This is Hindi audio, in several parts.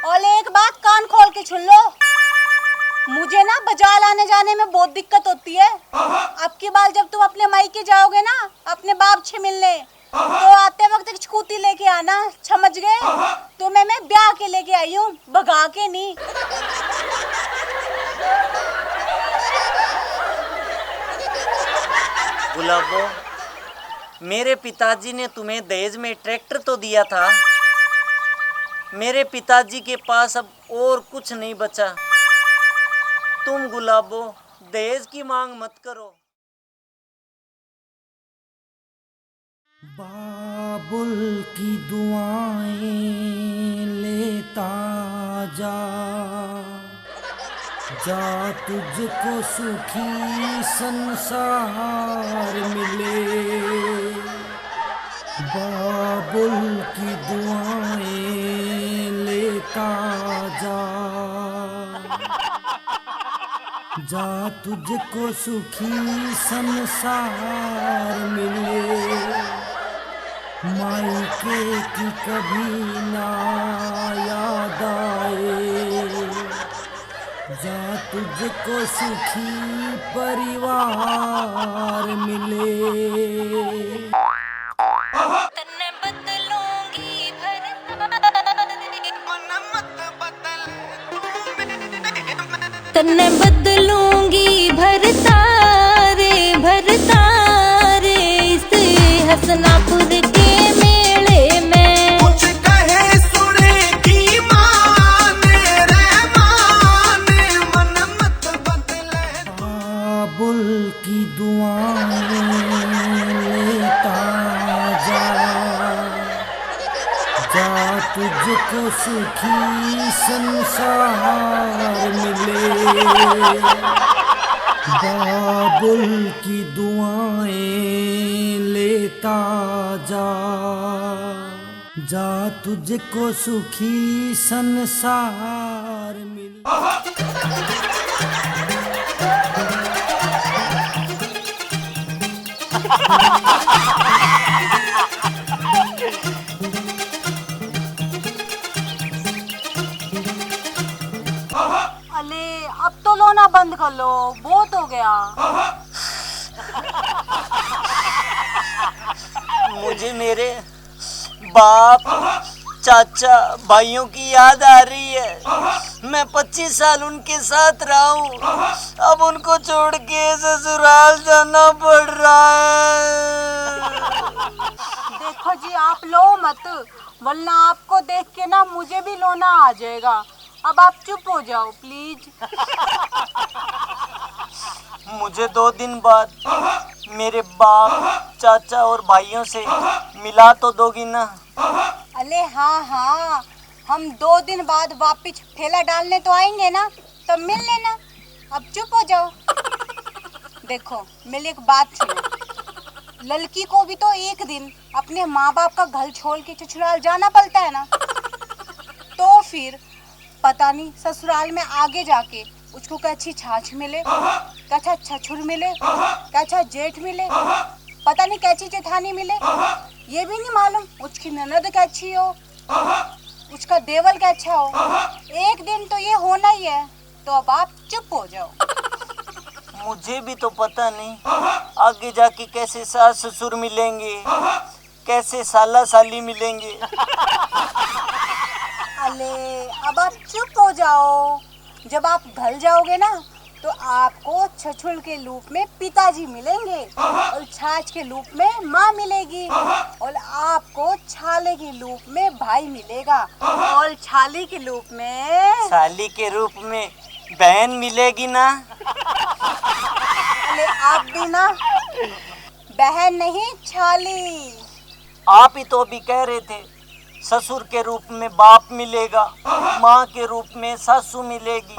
और एक बात कान खोल के सुन लो, मुझे ना बाजार आने जाने में बहुत दिक्कत होती है। अब की बार जब तुम अपने मायके जाओगे ना अपने बाप से मिलने, तो आते वक्त एक स्कूटी लेके आना, समझ गए? तुम्हें मैं ब्याह के लेके आई हूँ, भगा के नहीं। गुलाबो, मेरे पिताजी ने तुम्हें दहेज में ट्रैक्टर तो दिया था। मेरे पिताजी के पास अब और कुछ नहीं बचा। तुम गुलाबो दहेज की मांग मत करो। बाबुल की दुआएं लेता जा, जा तुझको सुखी संसार मिले। बाबुल की दुआएं लेता जा, जा तुझको सुखी संसार मिले। मायके की कभी ना याद आए, जा तुझको सुखी परिवार मिले। तन्ने बदलूंगी तन्ने बदलूंगी भरता रे इस हसनापुर के मेले में। कुछ कहे सुनेगी मान रहमान, मन मत बदले। बाबुल की दुआएं लेता जा, जा तुझको सुखी संसार मिले। बाबुल की दुआएं लेता जा, जा तुझको सुखी संसार मिले। अले अब तो रोना बंद कर लो, बहुत हो गया। मुझे मेरे बाप, चाचा, भाइयों की याद आ रही है। मैं 25 साल उनके साथ रहा हूँ, अब उनको छोड़ के ससुराल जाना पड़ रहा है। देखो जी, आप लो मत, वरना आपको देख के ना मुझे भी रोना आ जाएगा। अब आप चुप हो जाओ प्लीज। मुझे 2 दिन बाद मेरे बाप, चाचा और भाइयों से मिला तो दोगी ना? अरे हाँ हाँ, हम 2 दिन बाद वापिस ठेला डालने तो आएंगे ना, तब मिल लेना। अब चुप हो जाओ। देखो मेरी एक बात सुनो, लड़की को भी तो एक दिन अपने माँ बाप का घर छोड़ के ससुराल जाना पड़ता है ना, तो फिर पता नहीं ससुराल में आगे जाके उसको कैसी छाछ मिले, कैसा छछुर मिले, कैसा जेठ मिले, पता नहीं कैसी जेठानी मिले, ये भी नहीं मालूम उसकी ननद कैसी हो, उसका देवर कैसा हो। एक दिन तो ये होना ही है, तो अब आप चुप हो जाओ। मुझे भी तो पता नहीं आगे जाके कैसे सास ससुर मिलेंगे, कैसे साला साली मिलेंगे। अले अब आप चुप हो जाओ। जब आप घर जाओगे ना, तो आपको छछुल के रूप में पिताजी मिलेंगे, और छाछ के रूप में माँ मिलेगी, और आपको छाले के रूप में भाई मिलेगा, और छाली के रूप में साली के रूप में बहन मिलेगी ना? अरे आप भी ना, बहन नहीं छाली। आप ही तो अभी कह रहे थे ससुर के रूप में बाप मिलेगा, माँ के रूप में सासू मिलेगी,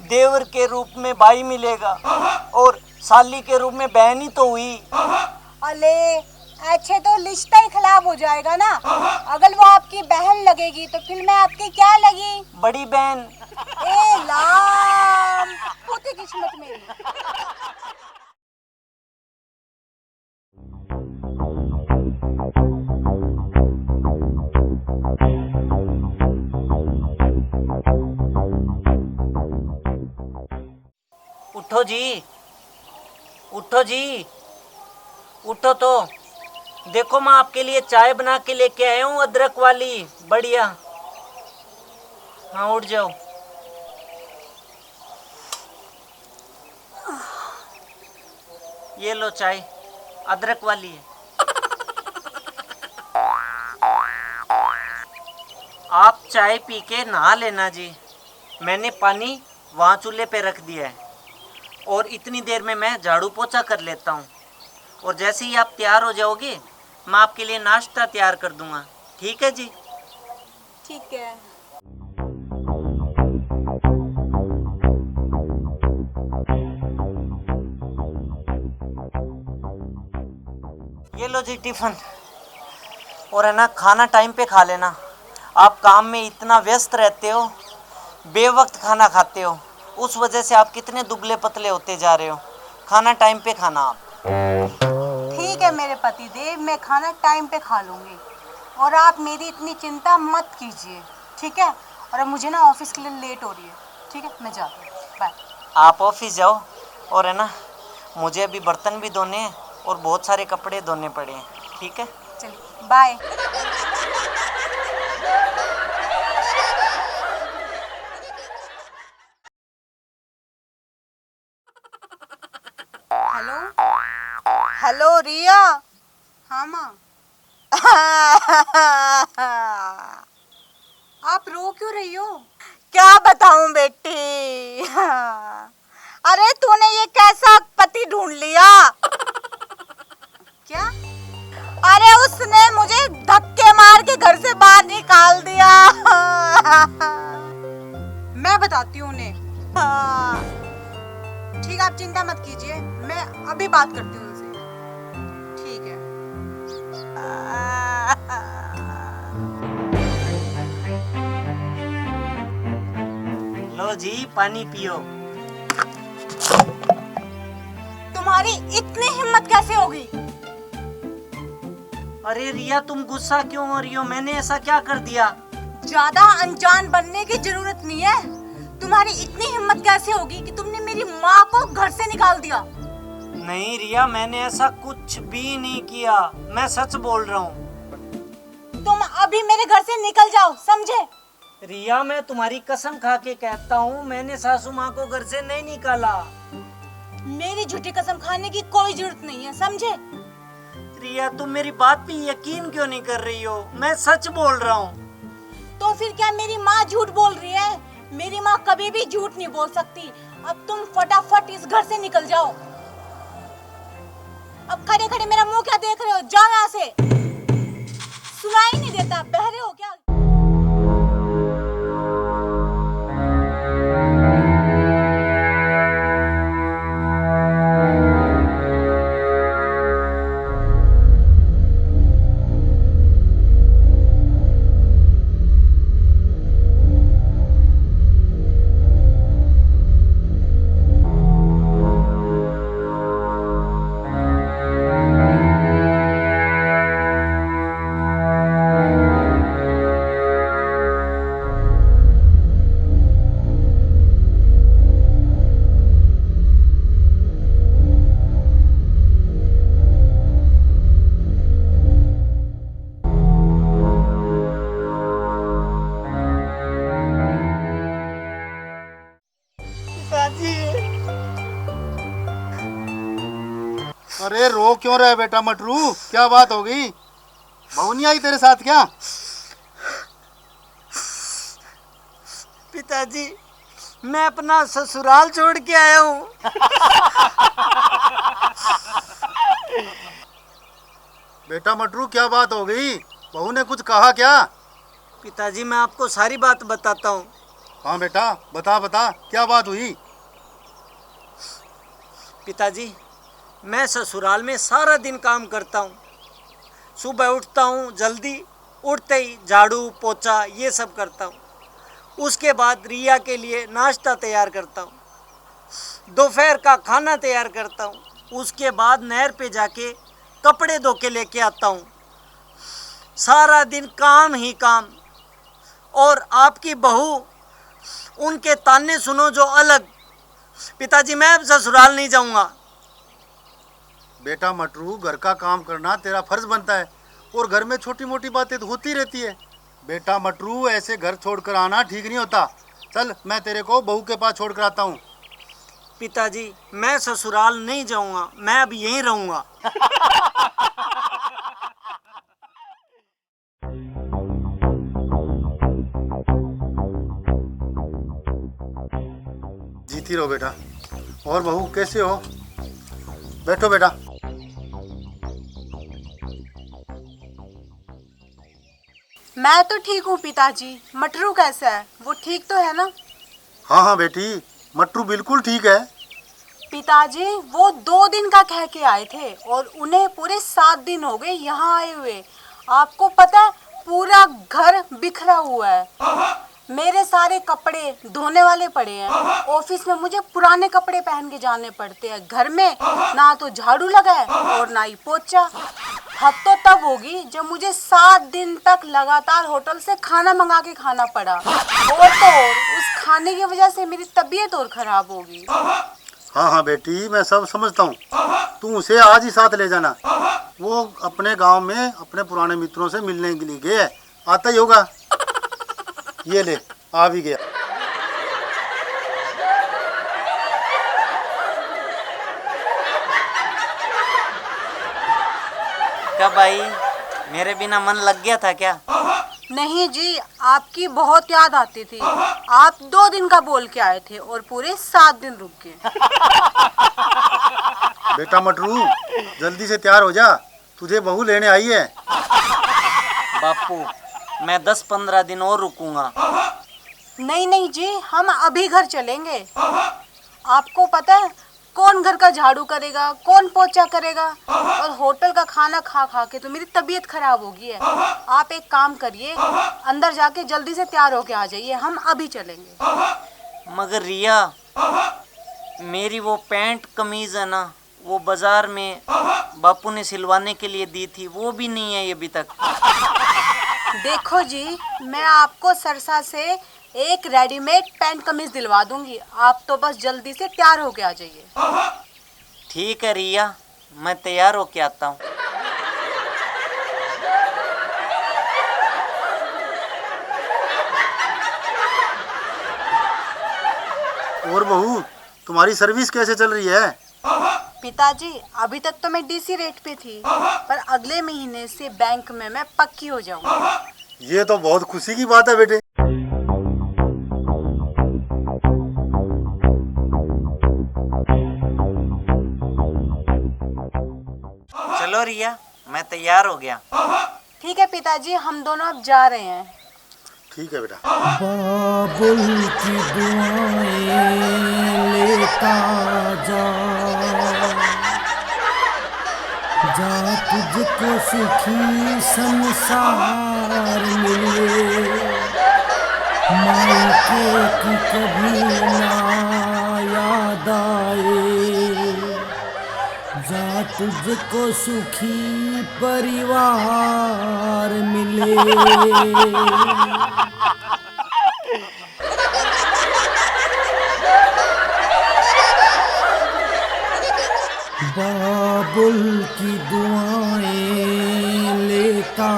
देवर के रूप में भाई मिलेगा, और साली के रूप में बहन ही तो हुई। अले अच्छे तो रिश्ता ही खराब हो जाएगा ना। अगर वो आपकी बहन लगेगी तो फिर मैं आपकी क्या लगी? बड़ी बहन। ए लाम, फूटी किस्मत मेरी। उठो जी, उठो जी, उठो तो। देखो मैं आपके लिए चाय बना के लेके आया हूँ, अदरक वाली, बढ़िया। हाँ उठ जाओ। ये लो चाय, अदरक वाली है। आप चाय पी के नहा लेना जी। मैंने पानी वहाँ चूल्हे पे रख दिया है और इतनी देर में मैं झाड़ू पोछा कर लेता हूँ। और जैसे ही आप तैयार हो जाओगे मैं आपके लिए नाश्ता तैयार कर दूँगा, ठीक है जी? ठीक है। ये लो जी टिफ़िन। और है ना, खाना टाइम पे खा लेना। आप काम में इतना व्यस्त रहते हो, बेवक्त खाना खाते हो, उस वजह से आप कितने दुबले पतले होते जा रहे हो। खाना टाइम पे खाना आप। ठीक है मेरे पति देव, मैं खाना टाइम पे खा लूँगी और आप मेरी इतनी चिंता मत कीजिए, ठीक है? और अब मुझे ना ऑफिस के लिए लेट हो रही है, ठीक है? मैं जाती हूँ, बाय। आप ऑफिस जाओ। और है ना, मुझे अभी बर्तन भी धोने हैं और बहुत सारे कपड़े धोने पड़े हैं, ठीक है? चलिए बाय। हेलो हेलो रिया। हाँ माँ। आप रो क्यों रही हो? क्या बताऊं बेटी। अरे तूने ये कैसा पति ढूंढ लिया? क्या? अरे उसने मुझे धक्के मार के घर से बाहर निकाल दिया। मैं बताती हूँ उन्हें। ठीक है, आप चिंता मत कीजिए, मैं अभी बात करती हूँ उनसे। ठीक है। लो जी पानी पियो। तुम्हारी इतनी हिम्मत कैसे होगी? अरे रिया तुम गुस्सा क्यों हो रही हो? मैंने ऐसा क्या कर दिया? ज्यादा अनजान बनने की जरूरत नहीं है। तुम्हारी इतनी हिम्मत कैसे होगी कि तुमने मेरी माँ को घर से निकाल दिया? नहीं रिया, मैंने ऐसा कुछ भी नहीं किया, मैं सच बोल रहा हूँ। तुम अभी मेरे घर से निकल जाओ, समझे? रिया मैं तुम्हारी कसम खा के कहता हूँ, मैंने सासू माँ को घर से नहीं निकाला। मेरी झूठी कसम खाने की कोई जरूरत नहीं है, समझे? रिया तुम मेरी बात पे यकीन क्यों नहीं कर रही हो? मैं सच बोल रहा हूँ। तो फिर क्या मेरी माँ झूठ बोल रही है? मेरी माँ कभी भी झूठ नहीं बोल सकती। अब तुम फटाफट इस घर से निकल जाओ। अब खड़े खड़े मेरा मुंह क्या देख रहे हो? जाओ यहाँ से। सुनाई नहीं देता, बहरे हो क्या? अरे रो क्यों रहे बेटा मटरू? क्या बात हो गई? बहू नहीं आई तेरे साथ क्या? पिताजी मैं अपना ससुराल छोड़ के आया हूँ। बेटा मटरू क्या बात हो गई? बहू ने कुछ कहा क्या? पिताजी मैं आपको सारी बात बताता हूँ। हाँ बेटा बता बता, क्या बात हुई? पिताजी मैं ससुराल में सारा दिन काम करता हूँ। सुबह उठता हूँ जल्दी, उठते ही झाड़ू पोछा ये सब करता हूँ। उसके बाद रिया के लिए नाश्ता तैयार करता हूँ, दोपहर का खाना तैयार करता हूँ, उसके बाद नहर पे जाके कपड़े धो के लेके आता हूँ। सारा दिन काम ही काम। और आपकी बहू, उनके ताने सुनो जो अलग, पिताजी मैं अब ससुराल नहीं जाऊंगा। बेटा मटरू, घर का काम करना तेरा फर्ज बनता है और घर में छोटी मोटी बातें तो होती रहती है। बेटा मटरू, ऐसे घर छोड़कर आना ठीक नहीं होता। चल, मैं तेरे को बहू के पास छोड़ कर आता हूँ। पिताजी मैं ससुराल नहीं जाऊंगा, मैं अब यहीं रहूंगा। जीती रहो बेटा। और बहू कैसे हो? बैठो बेटा। मैं तो ठीक हूँ पिताजी। मटरू कैसा है? वो ठीक तो है ना? हाँ हाँ बेटी, मटरू बिल्कुल ठीक है। पिताजी वो 2 दिन का कह के आए थे और उन्हें पूरे 7 दिन हो गए यहाँ आए हुए। आपको पता है पूरा घर बिखरा हुआ है। मेरे सारे कपड़े धोने वाले पड़े हैं। ऑफिस में मुझे पुराने कपड़े पहन के जाने पड़ते हैं। घर में ना तो झाड़ू लगा है और ना ही पोछा। हद तो तब होगी जब मुझे 7 दिन तक लगातार होटल से खाना मंगा के खाना पड़ा। और तो और उस खाने की वजह से मेरी तबीयत और खराब होगी। हाँ हाँ बेटी, मैं सब समझता हूँ। तू उसे आज ही साथ ले जाना। वो अपने गांव में अपने पुराने मित्रों से मिलने के लिए गया है, आता ही होगा। ये ले, आ भी गया। क्या भाई, मेरे बिना मन लग गया था क्या? नहीं जी, आपकी बहुत याद आती थी। आप 2 दिन का बोल के आए थे और पूरे 7 दिन रुक गए। बेटा मटरू, जल्दी से तैयार हो जा, तुझे बहू लेने आई है। बापू मैं 10-15 दिन और रुकूंगा। नहीं नहीं जी, हम अभी घर चलेंगे। आपको पता है कौन घर का झाड़ू करेगा, कौन पोछा करेगा? और होटल का खाना खा खा के तो मेरी तबीयत खराब हो गई है। आप एक काम करिए, अंदर जाके जल्दी से तैयार होके आ जाइए, हम अभी चलेंगे। मगर रिया, मेरी वो पैंट कमीज है ना, वो बाजार में बापू ने सिलवाने के लिए दी थी, वो भी नहीं है अभी तक। देखो जी, मैं आपको सरसा से एक रेडीमेड पैंट कमीज दिलवा दूंगी। आप तो बस जल्दी से तैयार होके आ जाइए। ठीक है रिया, मैं तैयार होके आता हूँ। और बहू, तुम्हारी सर्विस कैसे चल रही है? पिताजी अभी तक तो मैं डीसी रेट पे थी, पर अगले महीने से बैंक में मैं पक्की हो जाऊंगी। ये तो बहुत खुशी की बात है बेटे। चलो रिया, मैं तैयार हो गया। ठीक है पिताजी, हम दोनों अब जा रहे हैं। ठीक है बेटा। बाबुल की दुआएं लेता जा, जा तुझको सुखी संसार मिले, मायके की कभी ना याद आए, जा तुझको सुखी परिवार मिले। बाबुल की दुआएं लेता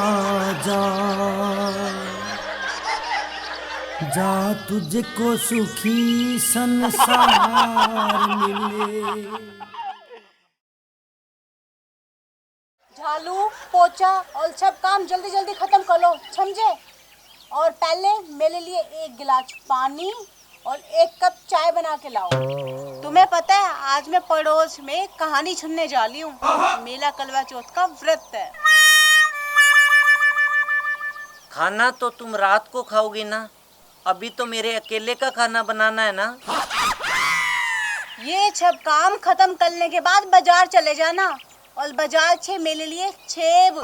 जा, जा तुझको सुखी संसार मिले। झाड़ू पोछा और सब काम जल्दी जल्दी खत्म कर लो, समझे? और पहले मेरे लिए 1 गिलास पानी और 1 कप चाय बना के लाओ। तुम्हें पता है आज मैं पड़ोस में कहानी सुनने जा रही हूँ। मेला कलवा चौथ का व्रत है। खाना तो तुम रात को खाओगी ना, अभी तो मेरे अकेले का खाना बनाना है ना। ये सब काम खत्म करने के बाद बाजार चले जाना और बाजार से मेरे लिए सेब,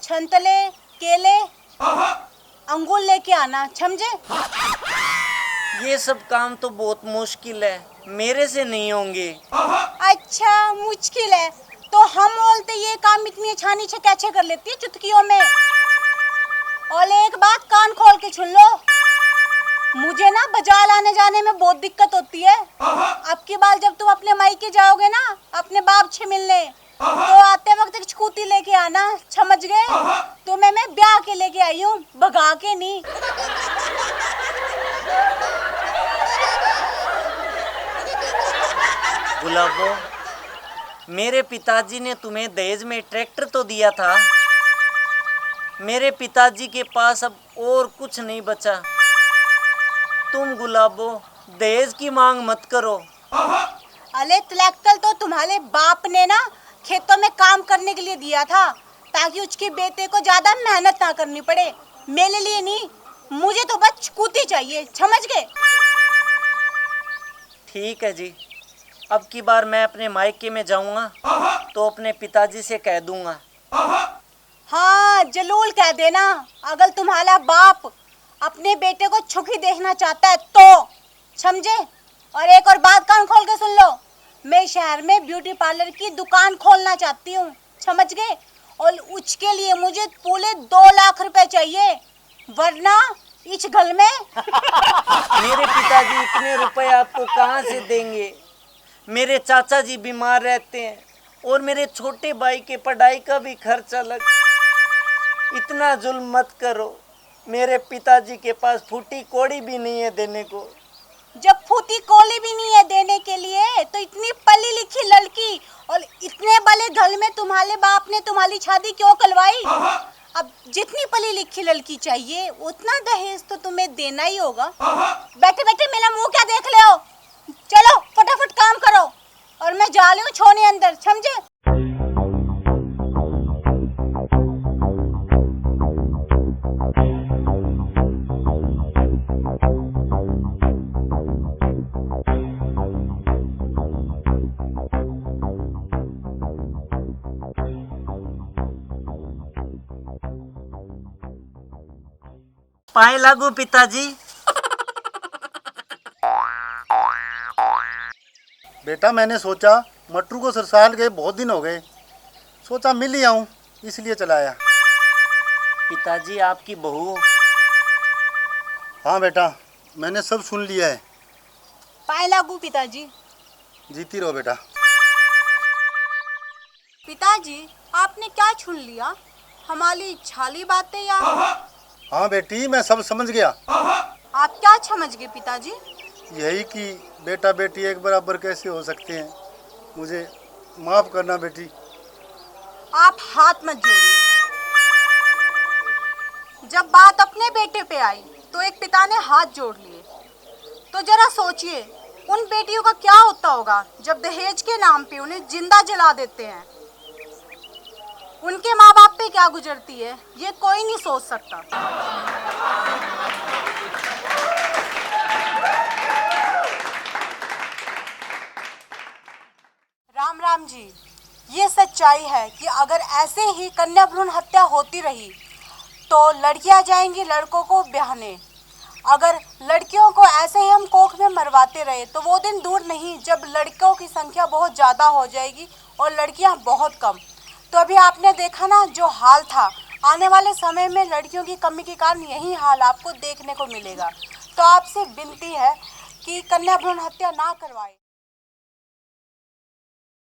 संतरे, केले, अंगूर लेके आना, समझे? ये सब काम तो बहुत मुश्किल है, मेरे से नहीं होंगे। अच्छा मुश्किल है तो हम बोलते ये काम इतनी आसानी से कैसे कर लेती है चुटकियों में? और एक बात कान खोल के सुन लो, मुझे ना बाजार आने जाने में बहुत दिक्कत होती है। अब की बार जब तुम अपने मायके जाओगे ना अपने बाप से मिलने, तो आते वक्त एक स्कूटी लेके आना, समझ गए? तुम्हें मैं ब्याह के लेके आई हूँ, भगा के नहीं। गुलाबो, मेरे पिताजी ने तुम्हें दहेज में ट्रैक्टर तो दिया था। मेरे पिताजी के पास अब और कुछ नहीं बचा। तुम गुलाबो दहेज की मांग मत करो। अरे ट्रैक्टर तो तुम्हारे बाप ने ना खेतों में काम करने के लिए दिया था, ताकि उसके बेटे को ज्यादा मेहनत ना करनी पड़े। मेरे लिए नहीं, मुझे तो बस स्कूटी चाहिए, समझ गए? ठीक है जी, अब की बार मैं अपने मायके में जाऊंगा तो अपने पिताजी से कह दूंगा। हाँ जरूर कह देना। अगर तुम्हारा बाप अपने बेटे को छुपी देखना चाहता है तो, समझे? और एक और बात कान खोल के सुन लो, मैं शहर में ब्यूटी पार्लर की दुकान खोलना चाहती हूँ, समझ गए? और उसके लिए मुझे पूरे 2 लाख रुपए चाहिए, वरना इस घर में मेरे पिताजी इतने रुपए आपको कहाँ से देंगे? मेरे चाचा जी बीमार रहते हैं और मेरे छोटे भाई के पढ़ाई का भी खर्च अलग। इतना जुल्म मत करो। मेरे पिताजी के पास फूटी कौड़ी भी नहीं है देने को। जब फूटी कोली भी नहीं है देने के लिए, तो इतनी पढ़ी लिखी लड़की और इतने बड़े घर में तुम्हारे बाप ने तुम्हारी शादी क्यों करवाई? अब जितनी पढ़ी लिखी लड़की चाहिए उतना दहेज तो तुम्हें देना ही होगा। बैठे बैठे मेरा मुंह क्या देख रहे हो? चलो फटाफट काम करो, और मैं जा रही हूँ छोने अंदर, समझे? पाए लागू पिताजी। बेटा मैंने सोचा मटरू को ससुराल गए बहुत दिन हो गए, सोचा मिल ही आऊं, इसलिए चला आया। पिताजी आपकी बहू। हाँ बेटा मैंने सब सुन लिया है। पाए लागू पिताजी। जीती रहो बेटा। पिताजी आपने क्या छुन लिया? हमारी छाली बातें या? हाँ बेटी मैं सब समझ गया। आप क्या समझ गए पिताजी? यही कि बेटा बेटी एक बराबर कैसे हो सकते हैं। मुझे माफ करना बेटी। आप हाथ मत जोड़िए। जब बात अपने बेटे पे आई तो एक पिता ने हाथ जोड़ लिए। तो जरा सोचिए उन बेटियों का क्या होता होगा जब दहेज के नाम पे उन्हें जिंदा जला देते हैं। उनके माँ बाप पे क्या गुजरती है ये कोई नहीं सोच सकता। राम राम जी, ये सच्चाई है कि अगर ऐसे ही कन्या भ्रूण हत्या होती रही तो लड़कियां जाएंगी लड़कों को ब्याहने। अगर लड़कियों को ऐसे ही हम कोख में मरवाते रहे तो वो दिन दूर नहीं जब लड़कों की संख्या बहुत ज़्यादा हो जाएगी और लड़कियां बहुत कम। तो अभी आपने देखा ना जो हाल था, आने वाले समय में लड़कियों की कमी के कारण यही हाल आपको देखने को मिलेगा। तो आपसे विनती है कि कन्या भ्रूण हत्या ना करवाएं।